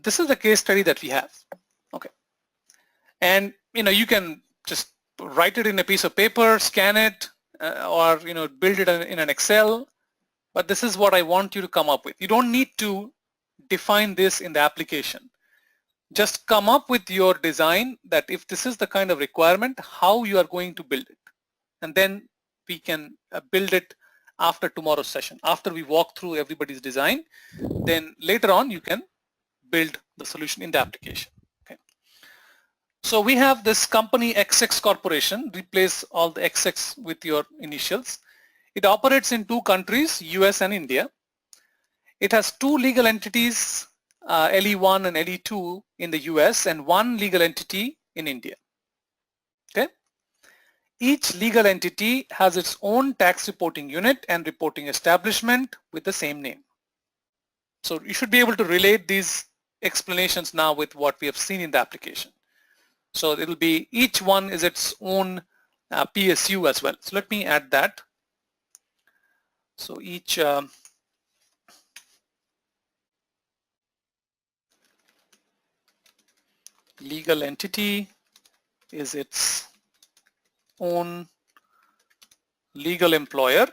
this is the case study that we have. Okay, and you can just write it in a piece of paper, scan it, or build it in an Excel. But this is what I want you to come up with. You don't need to define this in the application. Just come up with your design that if this is the kind of requirement, how you are going to build it. And then we can build it after tomorrow's session. After we walk through everybody's design, then later on you can build the solution in the application. Okay. So we have this company XX Corporation. Replace all the XX with your initials. It operates in 2 countries, US and India. It has 2 legal entities, LE1 and LE2 in the US and 1 legal entity in India. Okay. Each legal entity has its own tax reporting unit and reporting establishment with the same name. So you should be able to relate these explanations now with what we have seen in the application. So it will be each one is its own PSU as well. So let me add that. So each legal entity is its own legal employer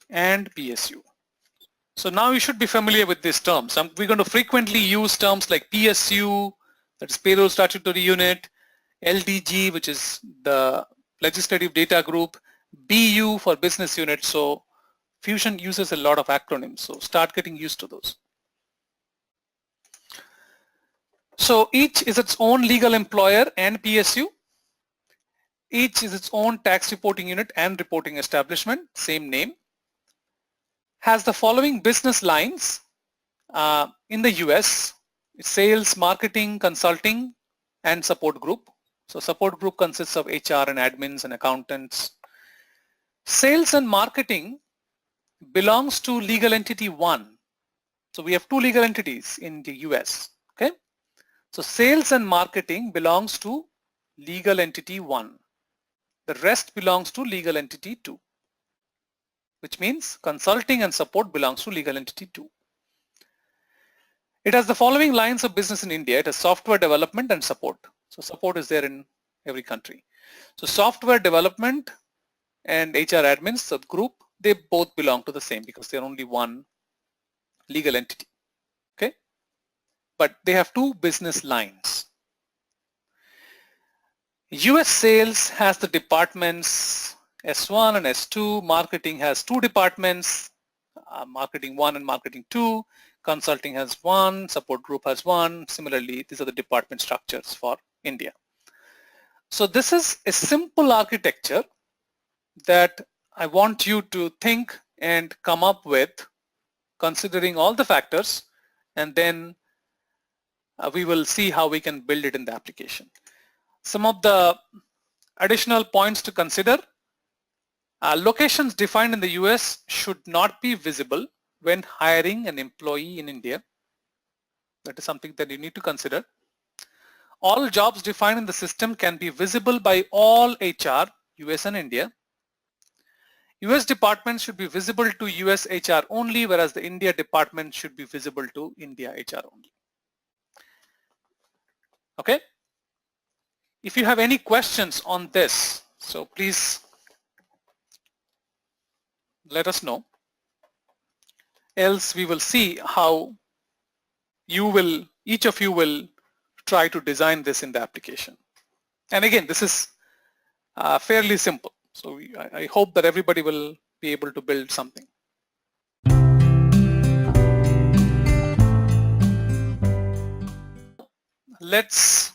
and PSU. So now you should be familiar with these terms. We're going to frequently use terms like PSU, that is payroll statutory unit, LDG, which is the legislative data group, BU for business unit. So Fusion uses a lot of acronyms, so start getting used to those. So each is its own legal employer and PSU. Each is its own tax reporting unit and reporting establishment, same name. Has the following business lines in the US: sales, marketing, consulting, and support group. So support group consists of HR and admins and accountants. Sales and marketing belongs to legal entity 1. So we have 2 legal entities in the US. Okay. So sales and marketing belongs to legal entity 1. The rest belongs to legal entity 2, which means consulting and support belongs to legal entity 2. It has the following lines of business in India. It has software development and support. So support is there in every country. So software development and HR admins, so group, they both belong to the same because they're only one legal entity. Okay, but they have 2 business lines. US sales has the departments S1 and S2. Marketing has 2 departments, marketing 1 and marketing 2. Consulting has 1, support group has 1. Similarly, these are the department structures for India. So this is a simple architecture that I want you to think and come up with, considering all the factors, and then we will see how we can build it in the application. Some of the additional points to consider: locations defined in the US should not be visible when hiring an employee in India. That is something that you need to consider. All jobs defined in the system can be visible by all HR, US and India. US departments should be visible to US HR only, whereas the India department should be visible to India HR only. Okay? If you have any questions on this, so please let us know. Else we will see how each of you will try to design this in the application. And again, this is fairly simple. So I hope that everybody will be able to build something. Let's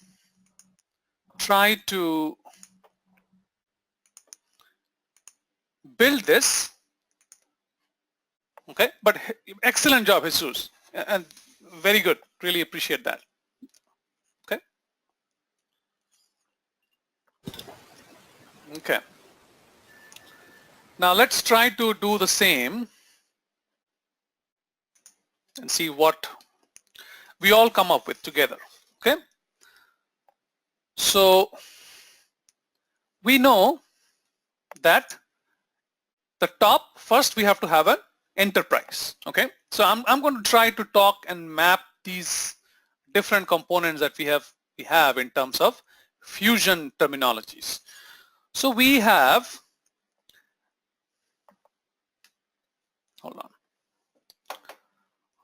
try to build this. Okay, but excellent job, Jesus, and very good. Really appreciate that. Okay. Okay. Now let's try to do the same and see what we all come up with together. Okay. So we know that the top, first we have to have an enterprise. Okay. So I'm going to try to talk and map these different components that we have in terms of fusion terminologies. So we have, hold on,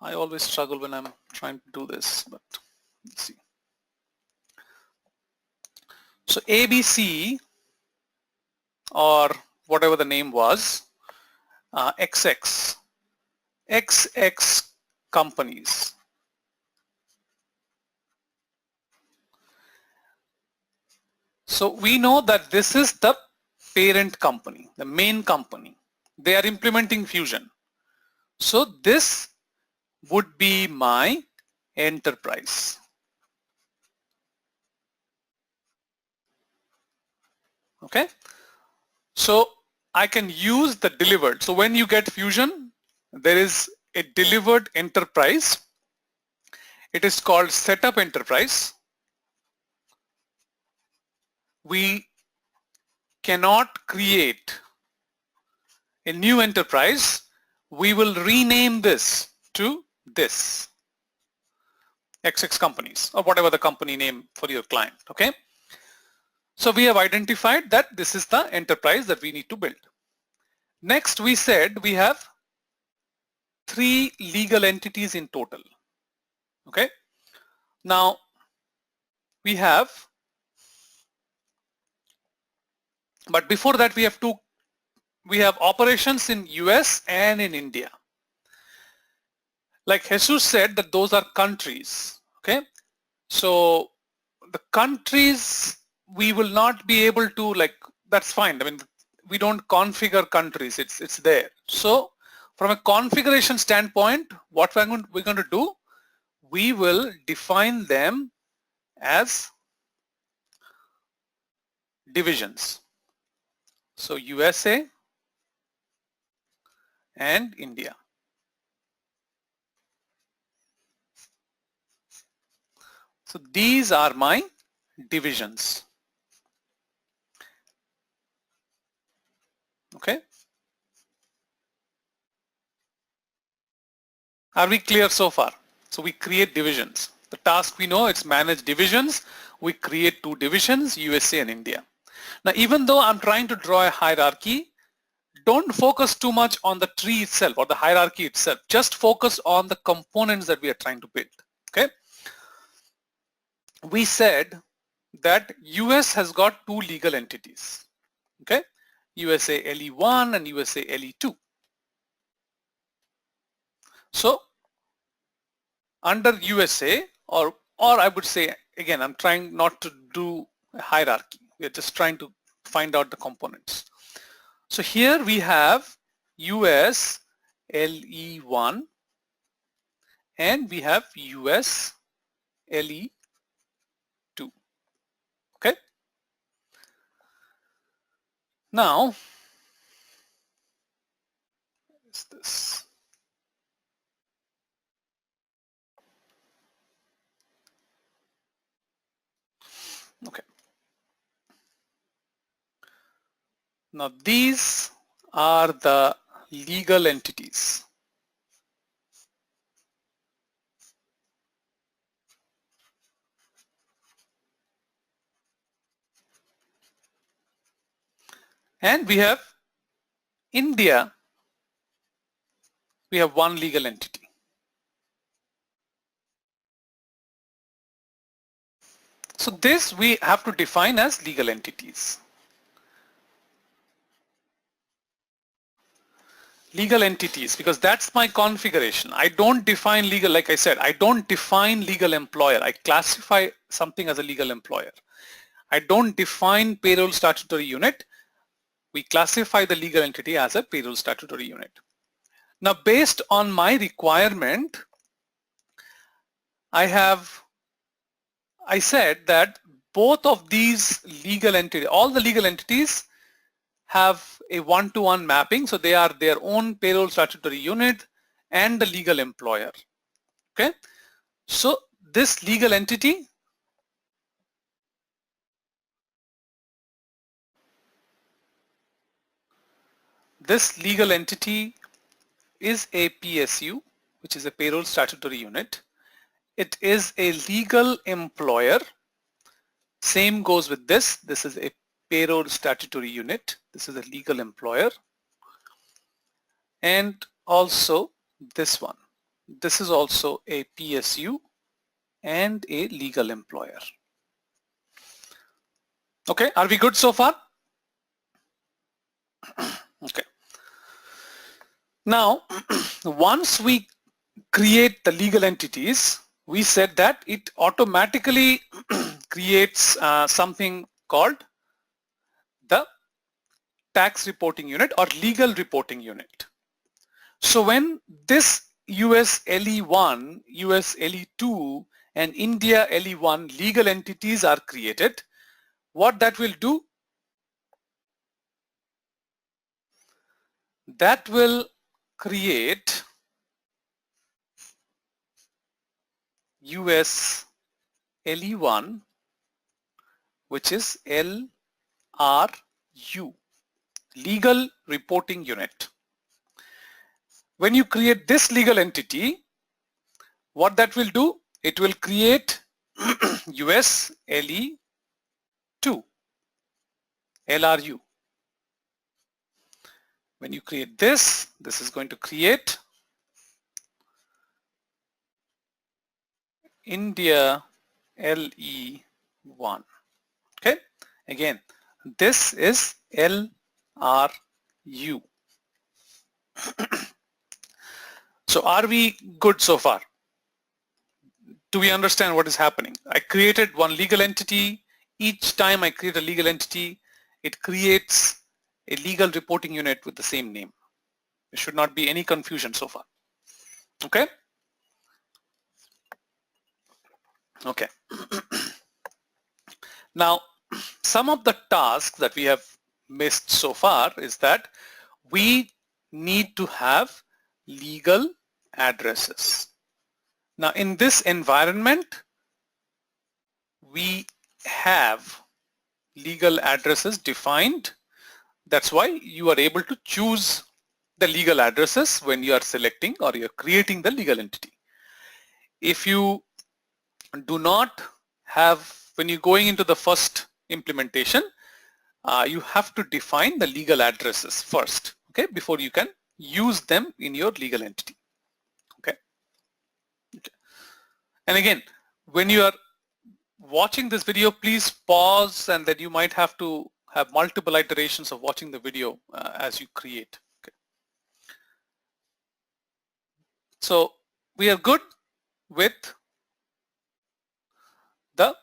I always struggle when I'm trying to do this, but let's see. So ABC, or whatever the name was, XX companies. So we know that this is the parent company, the main company. They are implementing fusion. So this would be my enterprise. Okay. So I can use the delivered. So when you get fusion, there is a delivered enterprise. It is called setup enterprise. We cannot create a new enterprise. We will rename this to this, XX companies, or whatever the company name for your client. Okay. So we have identified that this is the enterprise that we need to build. Next, we said we have 3 legal entities in total. Okay. Now we have, but before that we have operations in US and in India. Like Jesus said that those are countries. Okay. So the countries we will not be able to, like, that's fine. I mean, we don't configure countries. It's there. So from a configuration standpoint, what we're going to do, we will define them as divisions. So USA and India. So these are my divisions. Okay. Are we clear so far? So we create divisions. The task we know, it's manage divisions. We create 2 divisions, USA and India. Now, even though I'm trying to draw a hierarchy, don't focus too much on the tree itself or the hierarchy itself. Just focus on the components that we are trying to build. Okay. We said that US has got 2 legal entities. Okay. USA LE1 and USA LE2. So under USA, or I would say, again, I'm trying not to do a hierarchy. We're just trying to find out the components. So here we have US LE1 and we have US LE2. Okay. Now, what is this? Okay. Now these are the legal entities. And we have India, we have 1 legal entity. So this we have to define as legal entities. Legal entities, because that's my configuration. I don't define legal, like I said, I don't define legal employer. I classify something as a legal employer. I don't define payroll statutory unit. We classify the legal entity as a payroll statutory unit. Now, based on my requirement, I said that both of these legal entities, all the legal entities have a one-to-one mapping. So they are their own payroll statutory unit and the legal employer. Okay. So this legal entity is a PSU, which is a payroll statutory unit, it is a legal employer. Same goes with this. This is a payroll statutory unit. This is a legal employer. And also this one. This is also a PSU and a legal employer. Okay, are we good so far? Okay. Now, once we create the legal entities, we said that it automatically creates something called the tax reporting unit or legal reporting unit. So when this US LE1, US LE2 and India LE1 legal entities are created, what that will do, that will create US LE1, which is LRU, legal reporting unit. When you create this legal entity, what that will do, it will create US LE2, LRU. When you create this, this is going to create India LE1. Okay, again, this is LRU. So are we good so far? Do we understand what is happening? I created one legal entity. Each time I create a legal entity, it creates a legal reporting unit with the same name. There should not be any confusion so far. Okay? Okay. Now, some of the tasks that we have missed so far is that we need to have legal addresses. Now, in this environment, we have legal addresses defined. That's why you are able to choose the legal addresses when you are selecting or you're creating the legal entity. If you do not have, when you're going into the first implementation, you have to define the legal addresses first, okay, before you can use them in your legal entity. Okay. And again, when you are watching this video, please pause, and then you might have to have multiple iterations of watching the video as you create. Okay. So we are good with the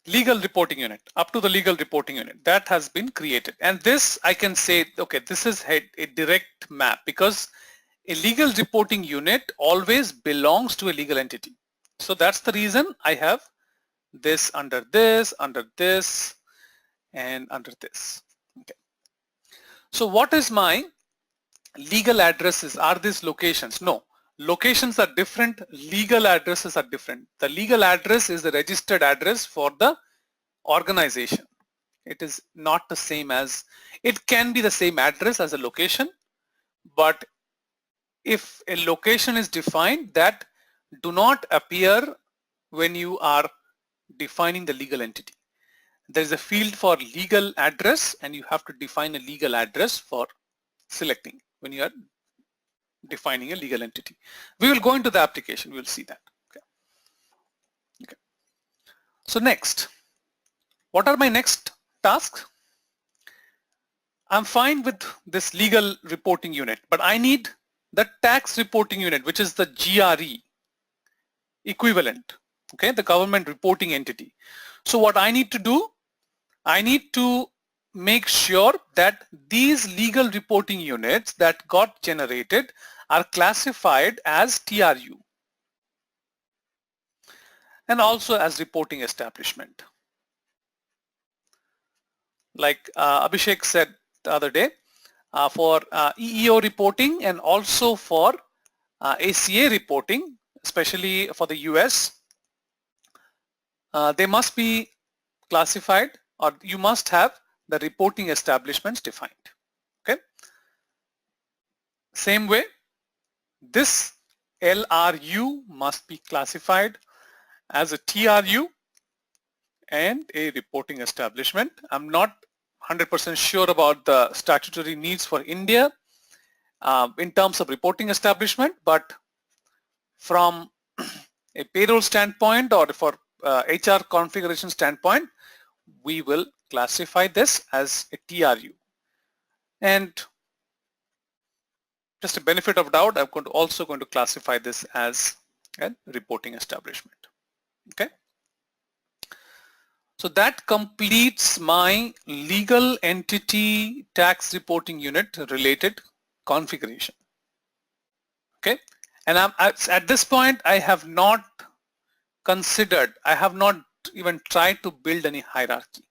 legal reporting unit, up to the legal reporting unit that has been created. And this I can say, okay, this is a direct map, because a legal reporting unit always belongs to a legal entity. So that's the reason I have this, under this, and under this. Okay. So what is my legal addresses? Are these locations? No. Locations are different, legal addresses are different. The legal address is the registered address for the organization. It is not the same as, it can be the same address as a location, but if a location is defined, that do not appear when you are defining the legal entity. There is a field for legal address, and you have to define a legal address for selecting when you are defining a legal entity. We will go into the application, we will see that. Okay. Okay. So next, what are my next tasks? I'm fine with this legal reporting unit, but I need the tax reporting unit, which is the GRE equivalent, okay, the government reporting entity. So what I need to do, I need to make sure that these legal reporting units that got generated are classified as TRU and also as reporting establishment. Like Abhishek said the other day, for EEO reporting and also for ACA reporting, especially for the US, they must be classified, or you must have the reporting establishments defined. Okay. Same way, this LRU must be classified as a TRU and a reporting establishment. I'm not 100% sure about the statutory needs for India in terms of reporting establishment, but from a payroll standpoint or for HR configuration standpoint, we will classify this as a TRU. And just a benefit of doubt, I'm also going to classify this as a reporting establishment. Okay. So that completes my legal entity tax reporting unit related configuration. Okay. And at this point, I have not considered, I have not even tried to build any hierarchy.